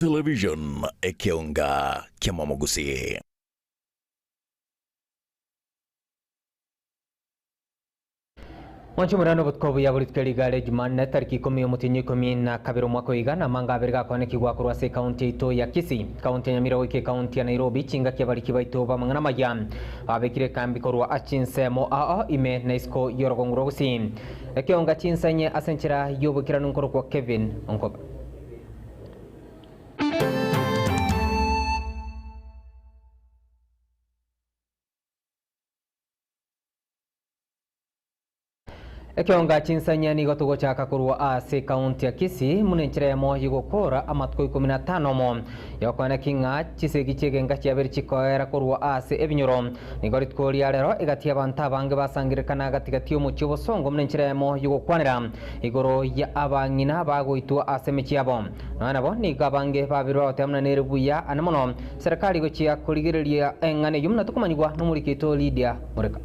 Television ekionga kiamamugusi. Murano butkobu ya buritweli gare Jumanne tariki 10 mutinyi 12 mwaka w'igana mangabirga kwaneki gwakorwa se county ito ya Kisii county ya Mirago ke county ya Nairobi chinga kyabariki baito bamangana majya abekire kambi korwa achinsemo ime naisko yorogongro gusi ekionga chinsanye asenchira yobukira nunkoro kwa Kevin Onkoba. Ekionga chinsanya ni gotugo chaka kurwa ase county ya Kisii munenchira mo yigokora amatko 15 mo yakwana kinga chisegi chegenga cyaberi chikoera kurwa ase ebinyoro ni goritko lyarero egati abantu abange basangirikana gatigati yo mucyo bosongo munenchira mo yigokwanira igoro ya abangina bagoitwa ase mechiabo nabo ni gabange babiro batamna nerebuya anamono serikali gochia kuligiriria engane yumna tukumanywa numurikito Lydia Mureka.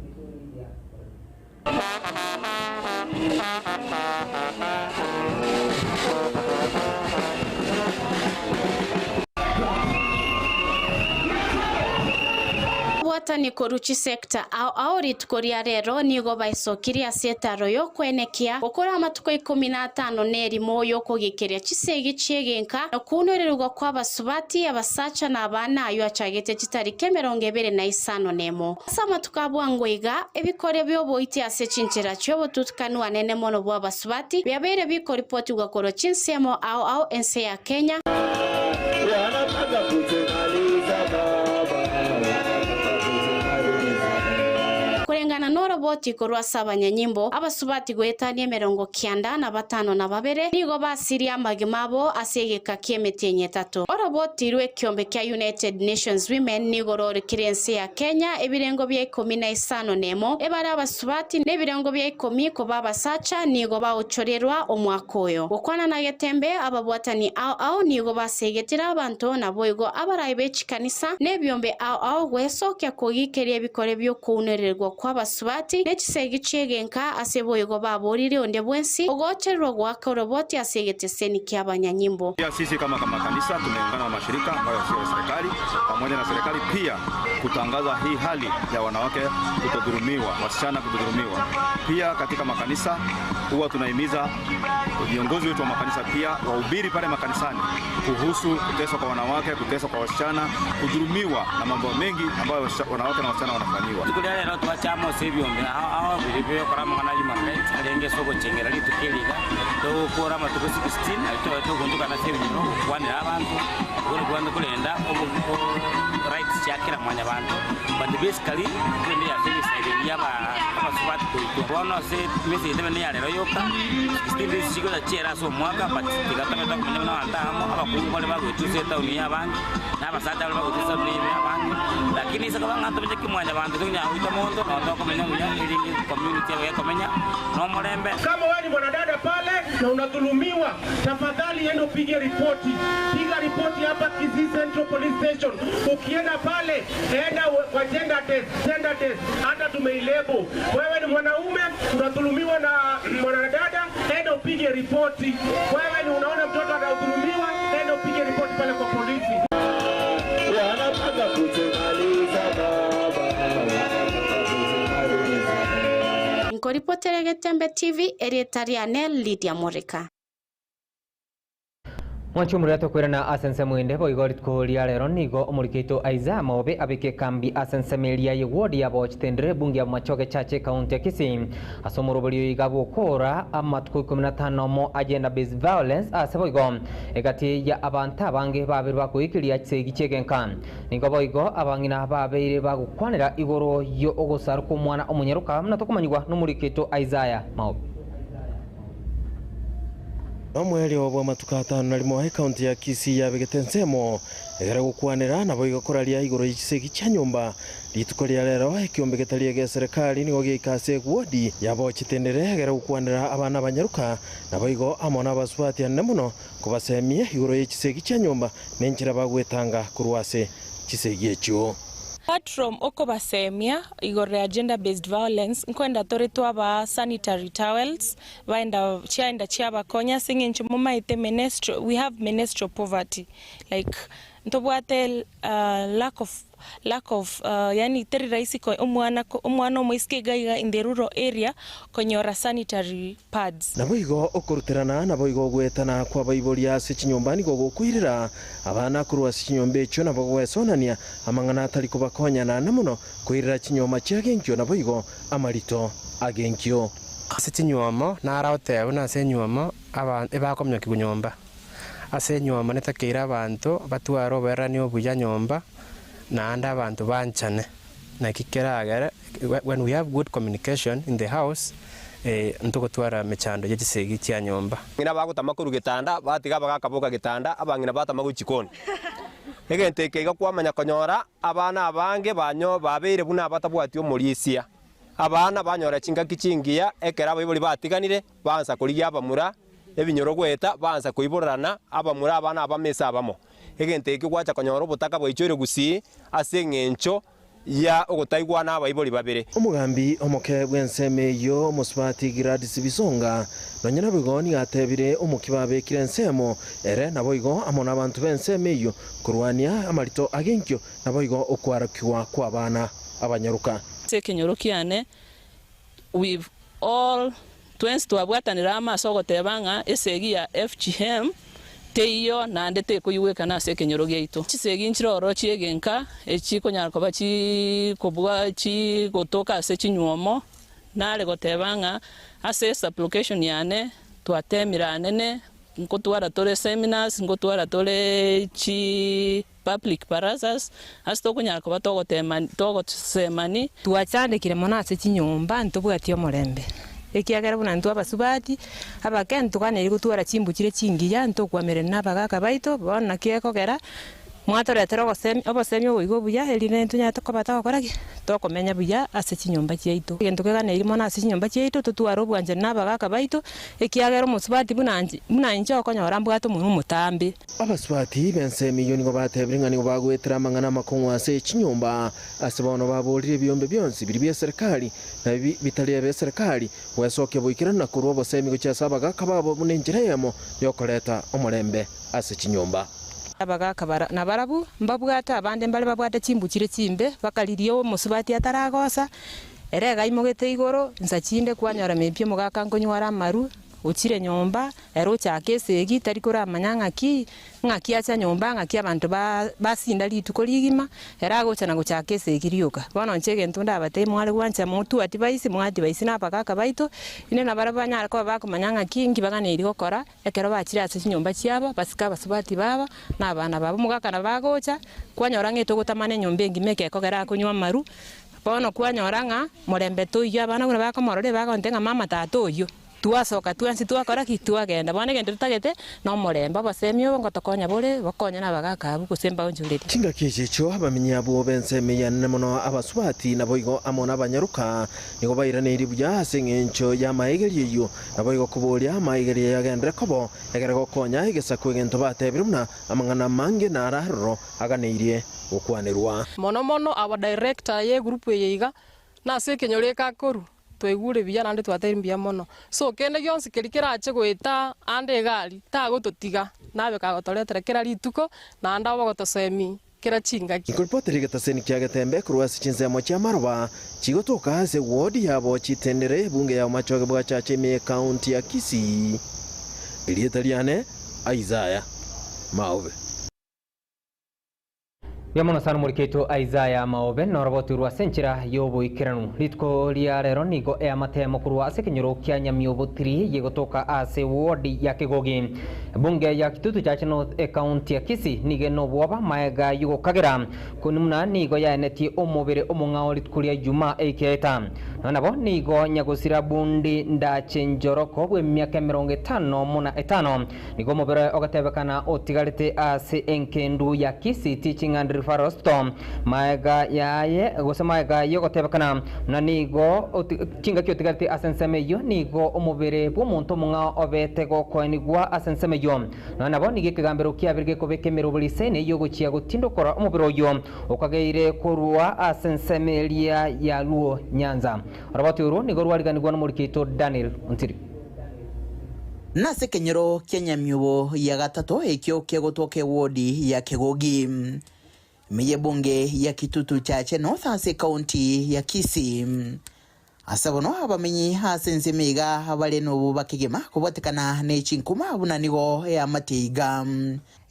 Watani koruchi sekta au ritkoria rero nigo baisokiria setaro yo kwenekia okora amatuko 15 neri moyo kogikiria chisegi chegenka no kunorerwa kwa basubati abasacha na abana ayo achagete chitarike 25 nemo sama tukabwangoiga ebikore byo boiti ase chinchira cyo botutkanu anene mono bwa basubati byabere biko report ugakoro chinsemo au ense ya Kenya. Kurengana noroboti korwa sabanyanyimbo abasubati goetanie 95 nigo basiria magimabo asegeka kiemetenye 3 oroboti rwe kiombe kya United Nations Women nigo rore kirense ya Kenya ebirengo bya 15 nemo ebara abasubati nebirengo bya 10 ko babasacha nigo baochorerwa omwakoyo okwana na getembe ababwatani au nigo basegetira abantu naboigo abarayi bechikanisa nebyombe au gwesokya kogikeria bikore byo kunererwa kwa basubati nechisegi chegenka aseboyego baborire onde bwensi ogocherwa gwaka roboti asegeteseni kyabanyanyimbo. Pia sisi kama kanisa tumeungana na mashirika ambayo sio serikali pamoja na serikali pia kutangaza hii hali ya wanawake kutodhulumiwa, wasichana kutodhulumiwa. Pia katika makanisa huwa tunahimiza viongozi wetu wa makanisa pia wahubiri pale makanisani kuhusu kuteswa kwa wanawake, kuteswa kwa wasichana, kudhulumiwa na mambo mengi ambayo wanawake na wasichana wanafanyiwa. Tukulele tuwa chamo sebyo hawa vilivyo kwa mwana human rights alenge soko chengera litukeliga to kora matuko 16 alito kunduka na sebyo kwani abantu kwani kulenda rights yakira mwanya abantu but basically kwende ya femicide yaba abasubati kubono se mesi ndebe ne yalero yoka 16 sigo da chera so mwaka but tigatameta kumenya na andamo abakungu bale bagwetuse town y'abantu n'abasajja bale bagwetuse town y'abantu lakini saka bangato bije kimwanya abantu tunya utamondo ndo kumenya ilingi community ya kumenya no murembe. Kama wewe ni mwanadada pale na unadhulumiwa, tafadhali enda upige ripoti. Piga ripoti hapa Kisii Central Police Station. Ukienda pale enda kwa gender test, hata tumeilebo. Wewe ni mwanaume unadhulumiwa na mwanadada, enda upige ripoti. Wewe ni unaona mtoto anadhulumiwa, enda upige ripoti pale kwa polisi. Wanataka kutenganisha baba. Nkoripotere Getembe TV Eretariane Lydia Mureka. Mwanchu muriato kwirana asense mwende bo igoritko lyarero nigo omurikito aiza mobe abike kambi asense melia yewodi yabo chitendre bungi ya machoge chache county ya Kisii asomurobulio igabo kora amatko 15 mo agenda based violence aseboigo egati ya abanta bange babirwa kuikiria chisegi chegenka nigo boigo abangina babeire bagukwanira igoro yo ogosaruko mwana omunyeruka mnatokumanywa numurikito Isaiah Maobe. Omweli obwa matuka 5 na limo county ya Kisii yabegete nsemo egera gukwanira nabo igakoralia igoro y'ichisegi cha nyumba litukoria rero ekiombe getalie ge serikali nigo gikase wodi yabo chitendere egera gukwanira abana banyaruka nabo igo amona basubati anemuno kubasemie igoro y'ichisegi cha nyumba nenchira bagwetanga kurwase chisegi echo. Apart from okobasemia igore agenda based violence nkwenda toretwa ba sanitary towels baenda chiaba konya singe nchumuma ite menstrual, we have menstrual poverty like ntobwate lack of yani teri rahisi ko umwana umwiske gaiga in the rural area konyora sanitary pads nabo igo okurutirana nabo igo gwetana kwa baiboria se chinyumbani go gukwirira abana kurwa se chinyombe echo nabo gwesonania amangana atari kubakonyana namuno kwirira chinyoma chiagenkyo nabo igo amarito agenkyo ase chinyoma naraotebu na ase nyoma abantu ebakomya kigunyomba ase nyoma netakira abantu batwaro berani obuya nyomba na anda abantu banchane na kikeragere when we have good communication in the house ntugotwara mechando yegisegi kya nyomba ngina bagutama kuru gitanda batiga bagakabuka gitanda abangina batama guchikoni egenteke igakwamanya konyora abana abange banyo babere buna batabwati omulisia abana banyora chinga kichingia ekera bayibuli batiganire banza kuriya abamura ebinyoro gweta banza kuiborana abamura abana abamesa abamo egenteke gwacha konyora obutaka bwaichore gusi ase ngencho ya ogutaigwa na abayiboli babere omugambi omoke bwenseme yo musbati Gladys Bisonga nonyana bigoni atebire omukibabe kirensemo ere naboigo amona abantu benseme yo kurwania amarito agenkyo naboigo okwarakiwa kwa bana abanyaruka sekenyorokiane with all twins to abwatanira amaso gotebanga esegi ya FGM teiyo na ndete kuyuweka na sekenyoro geitu chisegi nchiroro chiegenka echikonyara koba chi kobwa chi gotoka ase chinyuomo nale gotebanga ase application yane twatemirane ne nkotwara tore seminars nkotwara tore chi public parazas asto kunyara koba togosemani twachandikire mona ase chinyumba ntobwatio morembe ekiagera buna ntu abasubati abakento kana iri gutwara chimbukire chingiya nto kwamere nabagaka baito bona kiekogera mwatoretera obosemi oigo buya erine ntunyata kobata gokoraki tokomenya buya ase chinyumba chiaitu gento kegana iri mona ase chinyumba chiaitu tutwara obwanje nabagaka baito ekiagera omusubati buna injo okonyora mbwato munu mutambi abasubati bensemi yo nigo batebringa nigo bagwetera mangana makongwa ase chinyumba ase bono babolire byombe byonsi biri bya serikali na bitali ya serikali wesoke boikirana kurwa obosemi go chasaba kababo munenjeremo yokoreta omorembe ase chinyumba abagaka na barabu mbabwata abande mbale babwata chimbukire chimbe bakalirio musubati ataragosa erega imogete igoro nsachinde kwanyora mepye mugaka ngonywara maru uchire nyomba erocha kesegi tari kora manyanga ki ngaki acha nyomba ngaki abantu basinda lituko ligima erago chana gocha kesegi rioka bono nchege ntunda abate mwale gwancha mutu atibaisi mwati baisi na bakaka baito ine na barabanya ko bakumanyanga ki ngibagane iri gokora ekero bachire acha nyomba chiabo basika basubati baba na abana babo mugaka na bagocha kwanyora ngeto gotamane nyombe ngimeke kogera kunywa maru bono kwanyora nga morembe toyo abana kuna bakomorore bagontenga mama tato yo tuasoka tuansi tuakora kitwagenda bone gende tutagete no moremba basemyo ngotokonya bole bakonya nabagaka abu kusemba onjurire kinga kijicho abamenya abo benseme yanne mono abasubati naboigo amona abanyaruka nigo bairane iri buya ase ngencho ya maigeri yo naboigo kubolia maigeri yagendre kobo egere gokonya igesa kwegento batebirumna amangana mange nararo aganeirie okwanirwa mono aba director ye group yeiga na se kenyoreka koru twegure biya nande twatembia mono so kende gyonsi kerikerache gwita ande gari ta gototiga nabe kagotoretera kera rituko na anda bagotosemi kera chinga ikolpoteri gataseni kyagetembe kurwasi chinsemo cha marwa chigotoka ase wodi yabo chitendere bunge ya machoge bwa chache me county ya Kisii Elietaliane Isaiah Maove yamono sana muriketo Isaiah Maobe noroboturwa senchira yobo ikiranu litko lia rero nigo amatemo kurwa ase kenyoro kya nyamiobotiri yegotoka ase wodi ya Kigogi bunge ya Kitutu Chache North county ya Kisii nige no bwoba maega yugo kagera kunumna nigo ya neti omobere omongao litkulia juma eketa nabo nigo nyagusira bundi ndache njoroko bwe myaka 50 muna 5 nigo mobere ogatebekana otigarite ase enkendu ya Kisii teaching and Farosto maega yaye gosema maega yogotebekana na nigo kinga kyotigarite asenseme yo nigo omubere bw'omuntu munga obete gokwanigwa asenseme yo nabo nige kigambero kyabirge kobekemero bulisene yo gochia gutindokora omubero yo okageire kurwa asenseme ya Luo Nyanza rabati uru nigo rwariganirwa n'umurikito Daniel Untiri nase kenyoro Kenya myubo ya gatatu ekyo kegotoke wodi ya Kegogi miye bunge ya Kitutu Chache North ase county ya Kisii asabono abamenyi hasense mega abaleno bakigema kubotekana nechinkuma abunanigo ya matiga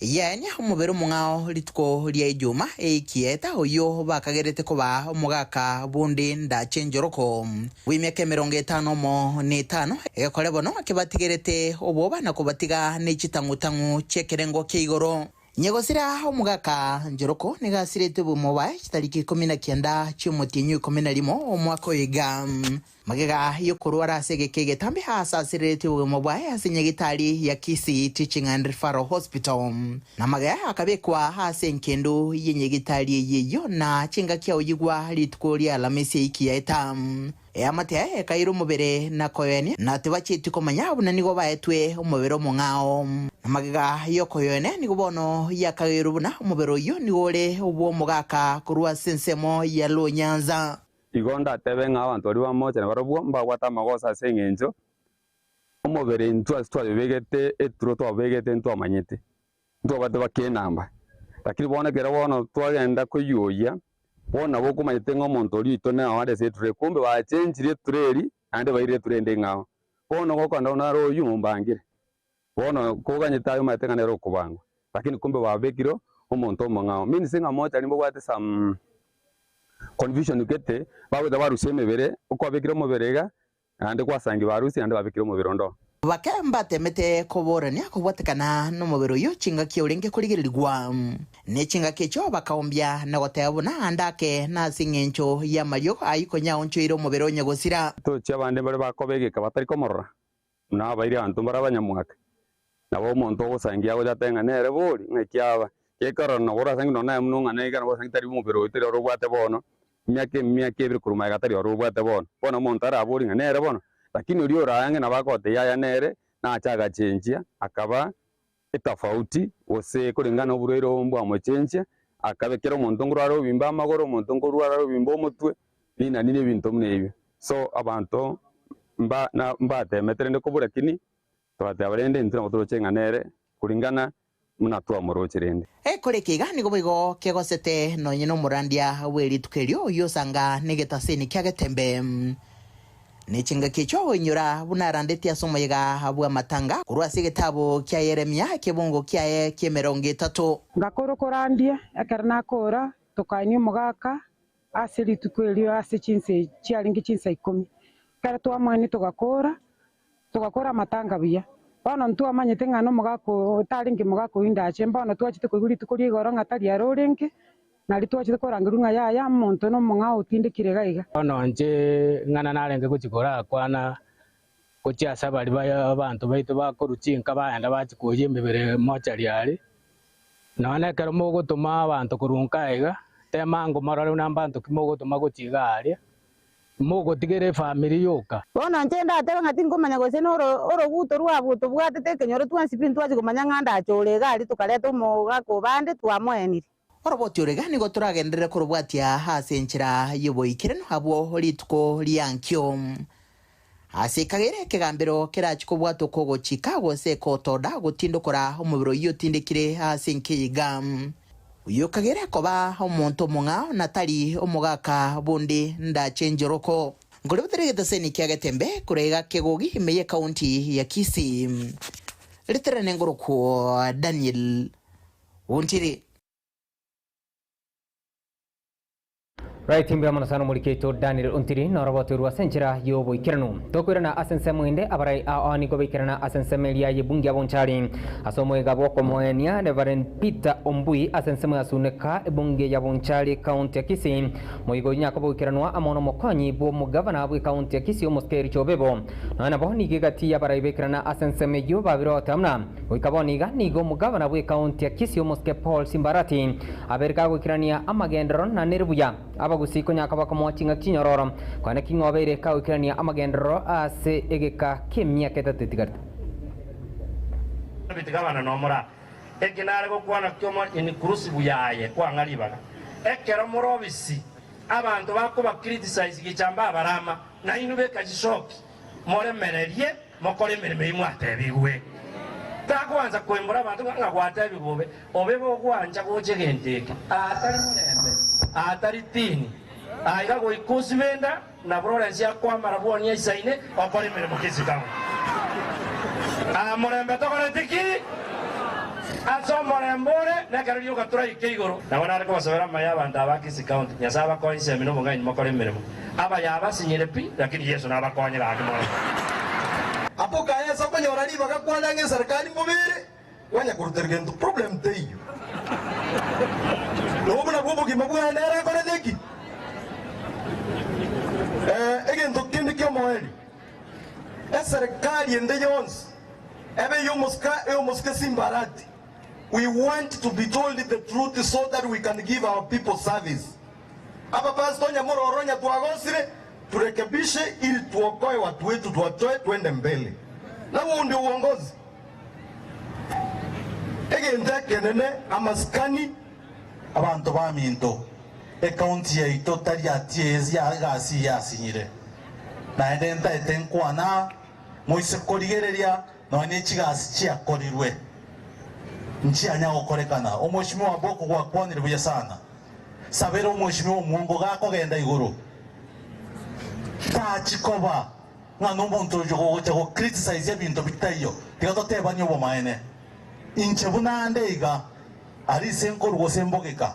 yani umubero mungao lituko lya ijuma ekieta oyo bakagerete kuba umugaka bundi ndachenjoroko wimyaka 55 ekolebono akibatigerete oboba na kubatiga nechitangutangu chekerengo keigoro nyegosira umugaka njoroko negasirete bumoba kitariki 19 cy'umutinyu 11 omwaka oyiga magega yokurwara segekege tambe hasasirete bumoba yasenyegitari ya Kisii Teaching and Referral Hospital na magaya akabekwa hasenkendo yenyegitari yeyo na chinga kya oyigwa litukuri alamisi ikieta amate kairo mubere na koyene na tebachiti komanya bunanigo baetwe umubero mungao magega yokoyene nigobono yakagiro buna umubero yo niwole ubo mugaka kurwa sensemo ya Lonyanza igonda tebe ng'abantu bari bamoche na barobwo mbagwata magosa sengenjo umubere ntwa begete eturo to begete ntwa manyete ntwa bate bakenamba lakini bona gera bona twagenda kuyoya bona boko manyete ngomonto lito na wade seture kumbe ba change tureri ande baire turende ngao bona goko ndona ro yumbangire bona koganyeta ayo mateka nero kubangwa lakini kumbe babekiro umonto mangao mini singa mocha nimbo gwate sam confusion ukete bawe da baruseme bere uko abekiro muberega ande kwasangi barusi ande babekiro mubirondo bakamba temete koborania kubotekana no mubero yo chinga kiorenge kurigirirwa ne chinga kecho bakaombya na gotebona andake na singencho ya Mario ayiko nyaoncho iro mubero nyegosira to chabande bare bakobege kabatari komorra na baire antu barabanyamwaka nabo monto gosangia go jatenga nere buri ngekiaba kekaro no gora sangi no na mununga ne kana go sangi tari mubero itero rogwate bono myake bir kuruma gatari rogwate bono montara buri nere bono lakini ulio rayange na bakote yaya nere na achaga chenjia akaba etafauti ose kulingana uburero mbwa mochenjia akabekero montongoro aro bimba magoro montongoro aro bimbo mutwe nina nine bintu mnebi so abantu mba temeterende kubura kini twate abarende ntira motochenga nere kulingana munatua morocherende kurekiga nigo bigo kegosete no nyino murandia weri tukerio yosanga negetaseni kyagetembe nechinga kicho nyura bunarandeti asomoyega abwa matanga kurwa sigitabo kya Yeremia kibongo kya kemeronge 3 ngakoro korandie akarna kora tokaini mugaka asiri tukwelio asichinse chialingi chinsa 10 kara twamwani tugakora matanga bia bono ntu amanyete ngano mugako talingi mugako indache bono twachite kwiguri tukuri goro ngatari arorenke nari twachite korangirunga ya muntu no munga utindikire gaiga bono nje ngana narenge kuchikora kwana kuchiasa bali abantu baitu bakoruchinka baenda bachikuye mbere mochari ali none kero mugutuma abantu kurunka iga temango mararo nambantu kimugutuma kuchiga ali mugutigere family yoka bono nje ndatebe ngati ngomanya gose oro buto rwabuto bwatete kenyoro twansipin twachi kumanya nganda achore gali tukaleta umuga kubande twamwenire oroboti oregani go turagendere kurubwatia hasenchira yuboikire no habo lituko liankyo asekagere kegambero kirachiko bwato kogo Chicago se kotoda gutindukora umubiro yotindikire hasenkiga uyo kagere koba omonto mungao natali omugaka bundi ndachenjoroko ngolibterege seni kyagetembe kurega Kegogi meye county ya Kisii literane ngoroko Daniel Wontiri. Right timbe amana sana muliketo Daniel Untiri na roboto ruwa senchira yobo ikirano tokwirana asense mwende abarai aani go bikirana asense melia yebungi abonchari asomo egabo komoenia Reverend Peter Ombui asense mwe asuneka ebungi yabonchari county ya Kisii moigo nyako bikirano amono mokonyi bo mugavana bwe county ya Kisii omoskeri chobebo na nabo nigigati abarai bikirana asense meyo babiro tamna oikaboni ga nigo mugavana bwe county ya Kisii omoske Paul Simbarati aberka bikirania amagendron na nerbuya abagusiko nyakaba komwachinga kinyororo kwana kingobere ka ukirania amagendro ase egeka kemya ketatigarta bitigabana nomora ekinare go kwana kyomo ini kurusi buyaye kwangalibaga ekero morobisi abantu bakuba criticize gichamba barama na inube kajishoki moremererie mokore emirimo imwatebigwe takwanza kwembura abantu nga gwatebigwe obe bogwanja goche genteke atari mulembe atari tini aiga goikusi benda na Florence yakwamara bwoni isaine okore emirimo kizikamu mulembe tokore tiki aso morembore nakaryo gatura ikigoro nabona ariko basabira maya abantu abakisi county nyasaba ko ise mino munga nyuma kore mirimo aba yabasinyire pi lakini Yesu nabakonyera akimo apo kaya soko nyora ni baka kwanda nge serikali mubere wanya kurutergento problem teyo no buna bobo ki mabwa ndera kore deki egento kindi kyo moeli serikali ende yons ebe yomuska simbarati. We want to be told the truth so that we can give our people service. Hapa pastor Nyamororonya tuagosire turekebishe ili tuokoe watu wetu tuwatoe twende mbele. Na huo ndio uongozi. Egente kenene amaskani abantu baminto. Ekaunti ya ito tari atiezi ya gasi yasinyire. Na endenta etenkwana moise korigereria none chigasi chiakorirwe. Nchi anyagokorekana omweshimiwa wa boko gwakwanire buya sana sabera omweshimiwa omuongo gako genda iguru tachikoba ng'ana omonto oyo gogocha go criticize ebinto bitaiyo tiga totebania obomaene inche bunande iga arise nkorugo sembogeka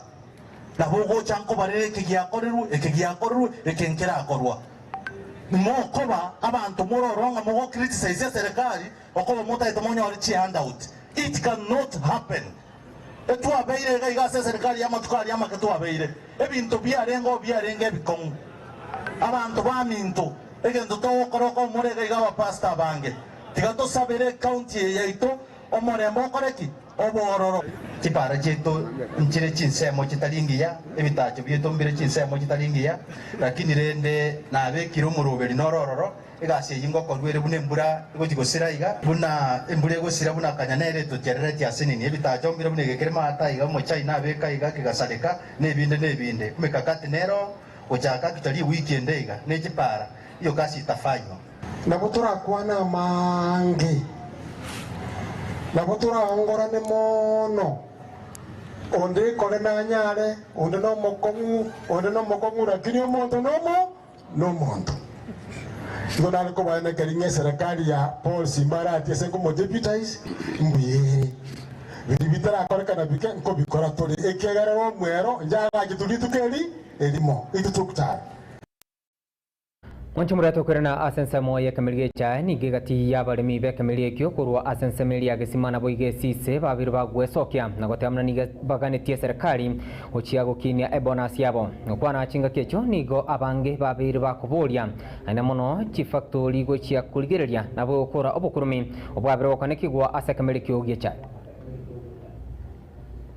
nabo gocha nkobarere ekegiakorerwe ekenkerakorwa mokoba abantu mororonga mogo criticize serikali okoba motaete monyore chi handout. It cannot happen. Etu abeire ga igase serikali ya matukali ama ketu abeire. Ebintu biarenge bikongu. Abantu baminto egento to koroko more ga igawa pasta bange. Tigato sabere county ya ito omorembo koreki obororo. Tipara jeto nchire chinsemo chitalingiya ebitacho bieto mbire chinsemo chitalingiya lakini rende nabe kirumuruberi norororo egasi yingo korwere bune mbura gogigosira iga buna embure gosira buna kanyanere to generate asinini ebitacho mbire bune gekerema ata iga mo China beka iga kigasareka nebinde kumekakati nero ojaka kitali weekend iga nejipara iyo kasi itafanywa nabotura kwana mange nabotura ongorane mono onde kore na nyare onde no mokongu lakini omonto no monto ndona ko bana keringe serikali ya Paul Simbarati ese ko deputize mbuye bidibitara kore kana bike nko bikora tori ekegara ro mwero njaga gitulitukeri elimo itutukta Mwanchumurato kurena asensamo ya kamiliye cha ni gigati ya barimi be kamiliye kyo kurwa asensemeli ya gesimana boige sise babiru bagwesokya nagotamna ni bagane tie serikali ochiago kinia ebonus yabo kwana chinga kecho nigo abange babiru bakubolia ana mono chi factory go chia kuligereria nabo okora obukurumi obwabiru kanekigwa asekamili kyo gecha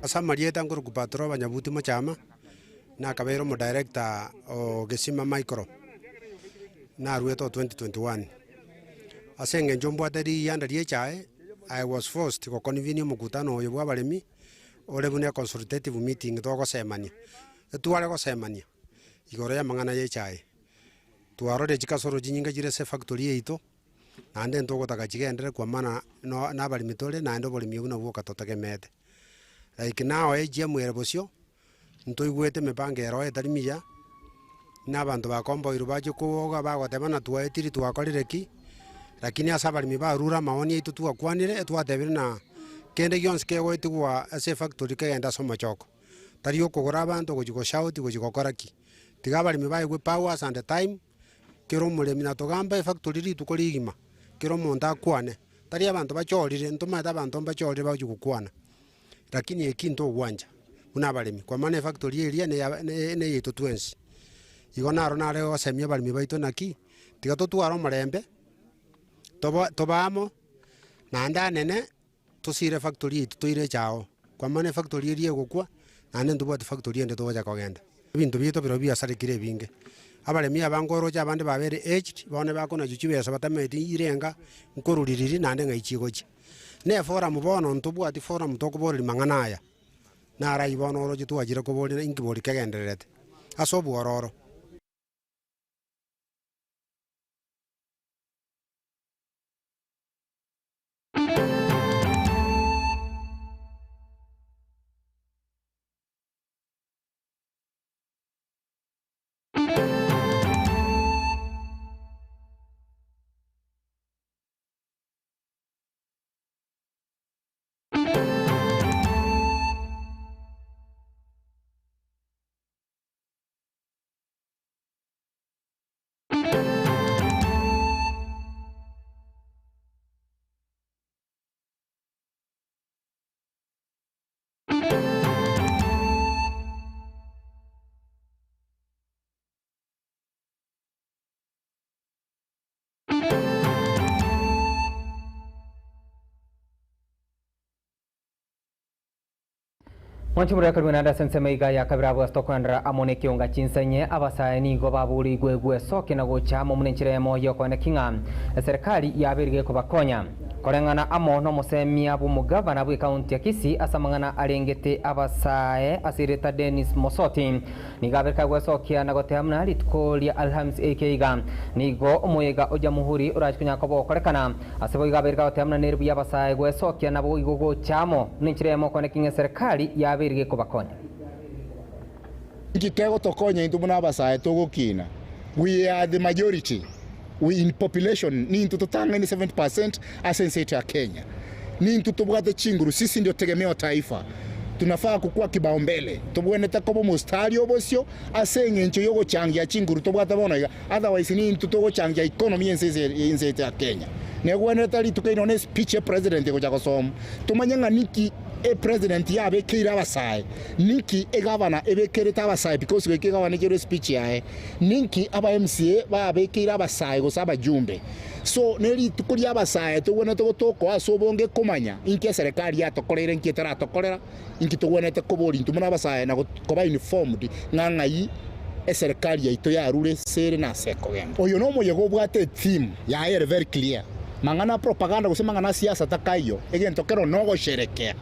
asamarieta nguru kupatro banyabuti machama na kabero mo director o gesima micro na rueto 2021 asenge njombo atari yanda riechai I was forced ko convene mukutano oyo bwa baremi ole bune consultative meeting to ko semania tuare ko semania igoro ya mangana yechai tuaro de chikasoro jinyinga jire se factory eito nande ntoko takachigendere kwa mana no na baremi tole nando baremi buna bwoka totagemete like now AGM erebosio ntoigwete mepangero etari miya n'abantu bakomboiru baje kuoga bagotebana twaetiri twakorire ki lakini asabarimi barura maoni itu twakwanire twatebire na kende gyonse kegwetigwa ase factory kegenda soma choko tari okugora abantu gojigo shout gojigokora ki tigabarimi baigwe powers and time kero muremi na togamba factory ritu korigima kero monta akwane tari abantu bachorire ntomata abantu bachorire bajugukwana lakini ekinto gwanja unabarimi kwa maana factory area ne yeto twensi igonaro nare osemia barimi baito naki tiga totwaro marembe tobamo nanda nene tusire factory tutoire chao kwa maana factory eri egukwa nane ndubwate factory ende toja kogenda bintu bito biro biasarikire binge abaremi abangoro cha abande babere aged bone bakona juchibesa batameti irenga nkoruririri nande ngaichigochi ne forum bono ntubwati forum tokobori manganaya nara ibono ro jitwajire kobori inkibori kagenderete asobwororo Mwanchumura kalwinanda sensemeiga ya kabira bwa stokwandra amone kionga chinsanye abasaini go baburi gwegwe soke na gochamo munenchiremo yokone kinga serikali yabirige ko bakonya korengana amo no musemia bu mugavana bwa county ya Kisii asamangana arengete abasae asireta Dennis Mosoti nigabirka gwe sokia na goteamna litkolia Alhamis akiga nigo omoyega oja muhuri urajkunya ko bokorekana asebo igabirka goteamna nerbu yabasae gwe sokia na bo igogo chamo munenchiremo kone kinga serikali yabirige ko bakonya ikitego tokonya into muna abasae togokina. We are the majority. We in population ni tutotanga ni 70% asensate ya Kenya. Ni tutobwate chinguru sisi ndio tegemeo taifa. Tunafaa kukua kibaumbele. Tubweneta kobo mustari obosyo asenge ncho yogo changia chinguru tobwata bona otherwise ni tutogo changia economy ensete ya Kenya. Negweneta li tukainone speech president ko jakosom. Tumanyanga niki president yabe kira abasae niki governor ebe kereta abasae because we governor kero speech yae niki aba MCA babe kira abasae go saba jumbe so neri tukuri abasae tubona toko asobonge komanya inke serikali yatokorera inke taratokorera inki tubona tekobori ntumuna abasae na koba informed ngangai serikali yaito yarure sere na seko gembo oyo no moyego bwate team ya very clear mangana propaganda kusema ngana siasa takayo egentokero nogo sherekea.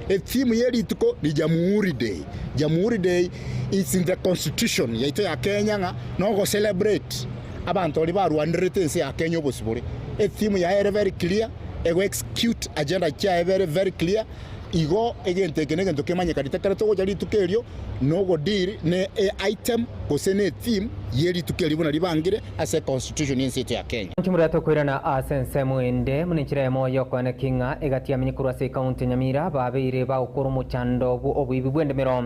A theme yeri tuko ni Jamhuri Day. Jamhuri Day is in the constitution yaito ya Kenya nga no celebrate abantu oli barwanirete ya Kenya obosibore. A theme ya very clear, ego execute agenda ya very clear. Igo egente kemanya kadita karato jali tukelio no go deal ne item kosene theme yeri tukeli bona libangire as a constitution in city ya Kenya. Mchumura tokwirana asense muende munenchiremo yokone kinga egati aminikuru se county Nyamira babire ba ukuru muchando bu obuibi bwendemero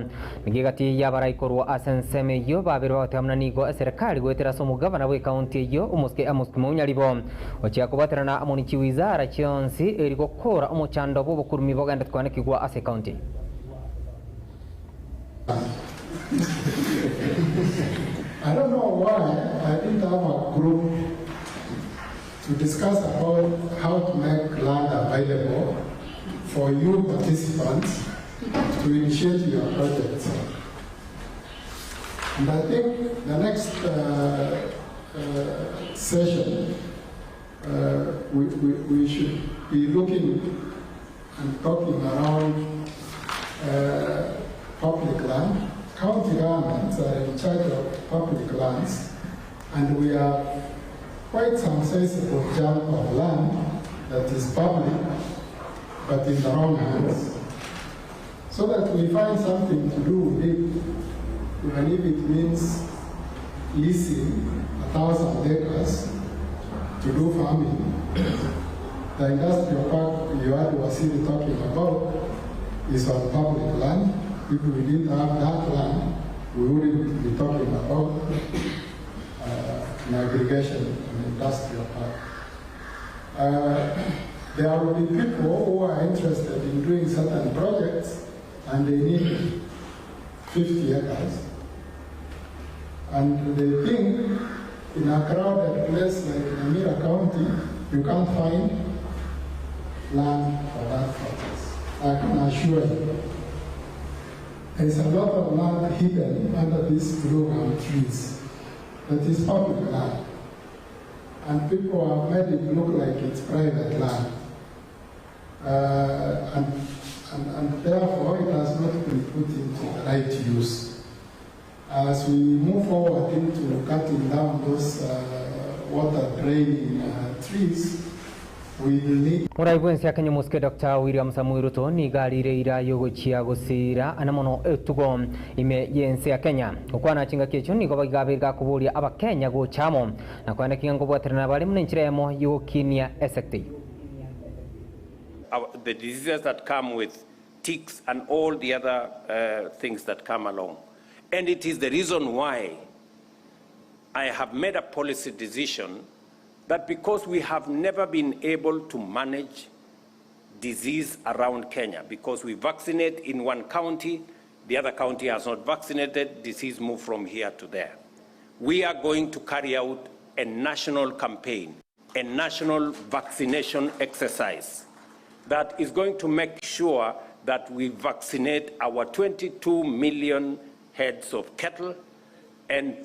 ngigati yabara ikuru asense meyo babire batamna nigo serikali gwetera somu governor we county yo umuske munyalibo ocha kubaterana amunichi wizara chionsi eriko kora umuchando bu bukurumi boganda twane kigwa ase county. I don't know why I didn't have a group to discuss about how to make land available for you participants to initiate your projects. And I think the next session we should be looking and talking around public land. County governments are in charge of public lands, and we have quite some sizable chunk of land that is public, but in the wrong hands. So that we find something to do with it, even if it means leasing 1,000 acres to do farming. The industrial park you had Wasili talking about is on public land. If we didn't have that land, we wouldn't be talking about an aggregation and industrial park. There will be people who are interested in doing certain projects and they need 50 acres. And they think in a crowded place like Nyamira County, you can't find land for that purpose. I can assure you. There's a lot of land hidden under these blue gum trees that is public land. And people have made it look like it's private land. And therefore it has not been put into the right use. As we move forward into cutting down those water draining trees, Muraibuensi akanyo muske Dr. William Samuel Ruto ni garire ira yogochia gusira anamono etugo ime yense ya Kenya ukwana chinga kecho ni goba gabirga kuburia aba Kenya go chamo na kwana kinga ngobwaterana bali munenchiremo yokinia esecti. The diseases that come with ticks and all the other things that come along, and it is the reason why I have made a policy decision that because we have never been able to manage disease around Kenya, because we vaccinate in one county, the other county has not vaccinated, disease move from here to there. We are going to carry out a national campaign, a national vaccination exercise that is going to make sure that we vaccinate our 22 million heads of cattle and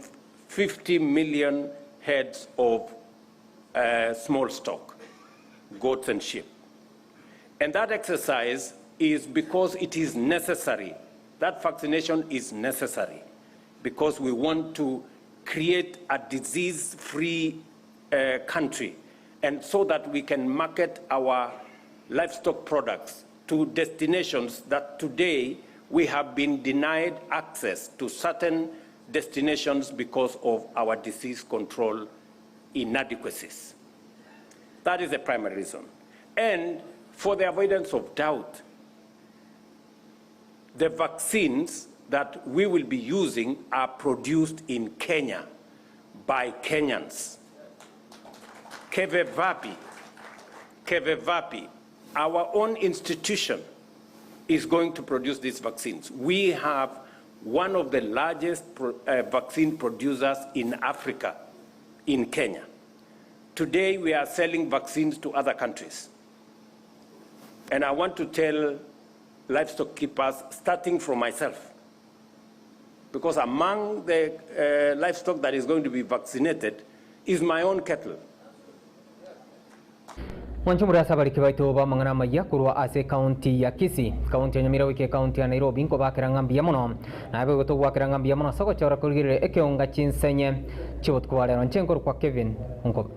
50 million heads of small stock, goats and sheep. And that exercise is because it is necessary. That vaccination is necessary because we want to create a disease-free country, and so that we can market our livestock products to destinations that today we have been denied access to certain destinations because of our disease control inadequacies. That is the primary reason. And for the avoidance of doubt, the vaccines that we will be using are produced in Kenya by Kenyans. Kevevapi, our own institution is going to produce these vaccines. We have one of the largest vaccine producers in Africa, in Kenya. Today we are selling vaccines to other countries. And I want to tell livestock keepers, starting from myself, because among the livestock that is going to be vaccinated is my own cattle. Mwanchumura sabari kibaitu ba mangana maya kurwa ase county ya Kisii, county ya Nyamira wike county ya Nairobi nko bakira ngambia muno na abe goto bakira ngambia muno soko chora kurigire ekeonga chinsenye chibot kwa lero nchenko kwa Kevin nko